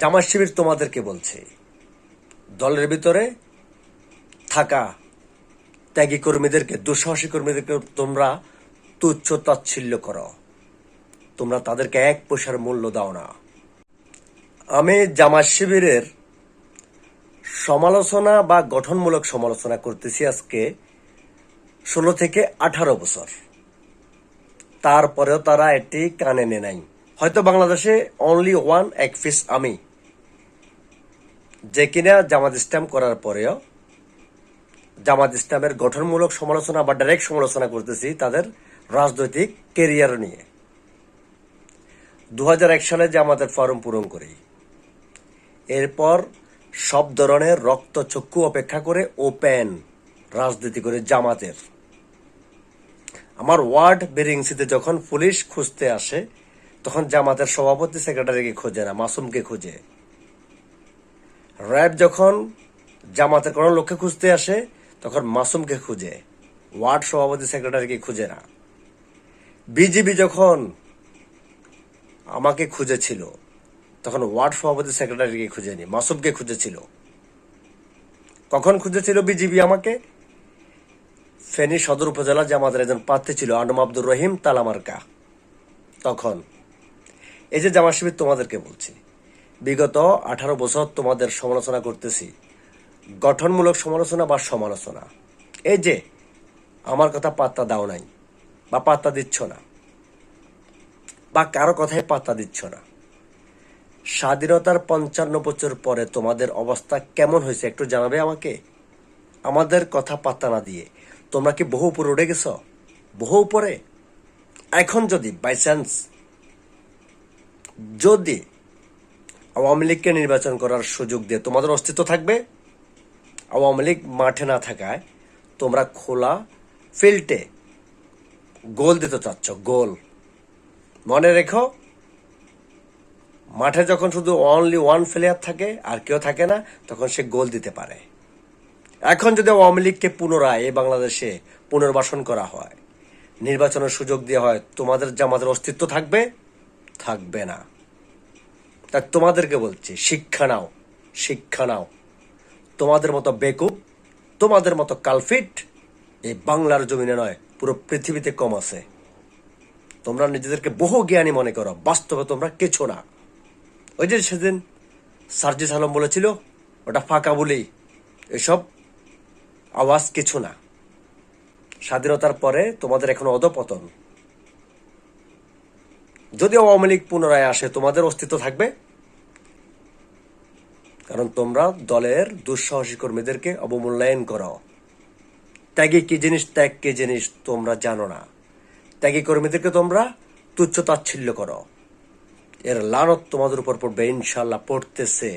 জামাত শিবির তোমাদেরকে বলছে, দলের ভিতরে থাকা ত্যাগী কর্মীদেরকে, দুঃসাহসী কর্মীদেরকে তোমরা তুচ্ছ তাচ্ছিল্য করো, তোমরা তাদেরকে এক পয়সার মূল্য দাও না। আমি জামাত শিবিরের সমালোচনা বা গঠনমূলক সমালোচনা করতেছি আজকে 16 থেকে 18 বছর। তারপরেও তারা এটি কানে নেয় নাই। হয়তো বাংলাদেশে অনলি ওয়ান এক পিস আমি, যে কিনা জামাত ইসলাম করার পরেও জামাত ইসলামের গঠনমূলক সমালোচনা বা ডাইরেক্ট সমালোচনা করতেছি তাদের রাজনৈতিক কেরিয়ার নিয়ে। 2001 সালে জামাতের ফরম পূরণ করি, এরপর সব ধরনের রক্তচক্ষু অপেক্ষা করে ওপেন রাজনীতি করে জামাতের। আমার ওয়ার্ড বেরিংসিতে যখন পুলিশ খুঁজতে আসে তখন জামাতের সভাপতি সেক্রেটারিকে খোঁজে না, মাসুমকে খুঁজে। র্যাব যখন জামাতের কোনো লোককে খুঁজতে আসে তখন মাসুমকে খুঁজে, ওয়ার্ড সভাপতি সেক্রেটারিকে খুঁজে না। বিজিবি যখন আমাকে খুঁজেছিল তখন ওয়ার্ড সভাপতি সেক্রেটারিকে খুঁজেনি, মাসুমকে খুঁজেছিল। কখন খুঁজেছিল বিজিবি আমাকে? ফেনী সদর উপজেলা জামাতের একজন প্রার্থী ছিল আনম আব্দুর রহিম তালামার্কা। তখন এই যে জামাত শিবির তোমাদেরকে বলছি, বিগত 18 বছর তোমাদের সমালোচনা করতেছি, গঠনমূলক সমালোচনা বা সমালোচনা। এই যে আমার কথা পাত্তা দাও নাই বা পাত্তা দিচ্ছ না বা কারো কথায় পাত্তা দিচ্ছ না। স্বাধীনতার 55 বছর পরে তোমাদের অবস্থা কেমন হয়েছে একটু জানাবে আমাকে? আমাদের কথা পাত্তা না দিয়ে তোমরা কি বহু উপরে উঠে গেছ? বহু উপরে। এখন যদি বাই চান্স যদি আওয়ামী লীগকে নির্বাচন করার সুযোগ দিয়ে তোমাদের অস্তিত্ব থাকবে, আওয়ামী লীগ মাঠে না থাকায় তোমরা খোলা ফিল্ডে গোল দিতে চাচ্ছ। গোল মনে রেখো, মাঠে যখন শুধু অনলি ওয়ান প্লেয়ার থাকে আর কেউ থাকে না তখন সে গোল দিতে পারে। এখন যদি আওয়ামী লীগকে পুনরায় এই বাংলাদেশে পুনর্বাসন করা হয়, নির্বাচনের সুযোগ দেওয়া হয়, তোমাদের জামাতের অস্তিত্ব থাকবে? থাকবে না। তাই তোমাদেরকে বলছি, শিক্ষা নাও, শিক্ষা নাও। তোমাদের মতো বেকুব, তোমাদের মতো কালফিট এই বাংলার জমিনে নয় পুরো পৃথিবীতে কম আছে। তোমরা নিজেদেরকে বহু জ্ঞানী মনে করো, বাস্তবে তোমরা কিছু না। ওই যে সেদিন সার্জিস আলম বলেছিল ওটা ফাঁকা বলেই, এসব আওয়াজ কিছু না। স্বাধীনতার পরে তোমাদের এখন অধপতন। যদি আওয়ামী লীগ পুনরায় আসে তোমাদের অস্তিত্ব থাকবে? কারণ তোমরা দলের দুঃসাহসী কর্মীদেরকে অবমূল্যায়ন করো। ত্যাগী কি জিনিস, ত্যাগ কি জিনিস তোমরা জানো না। ত্যাগী কর্মীদেরকে তোমরা তুচ্ছ তাচ্ছিল্য করো। এর লানত তোমাদের উপর পড়বে, ইনশাল্লাহ পড়তেছে।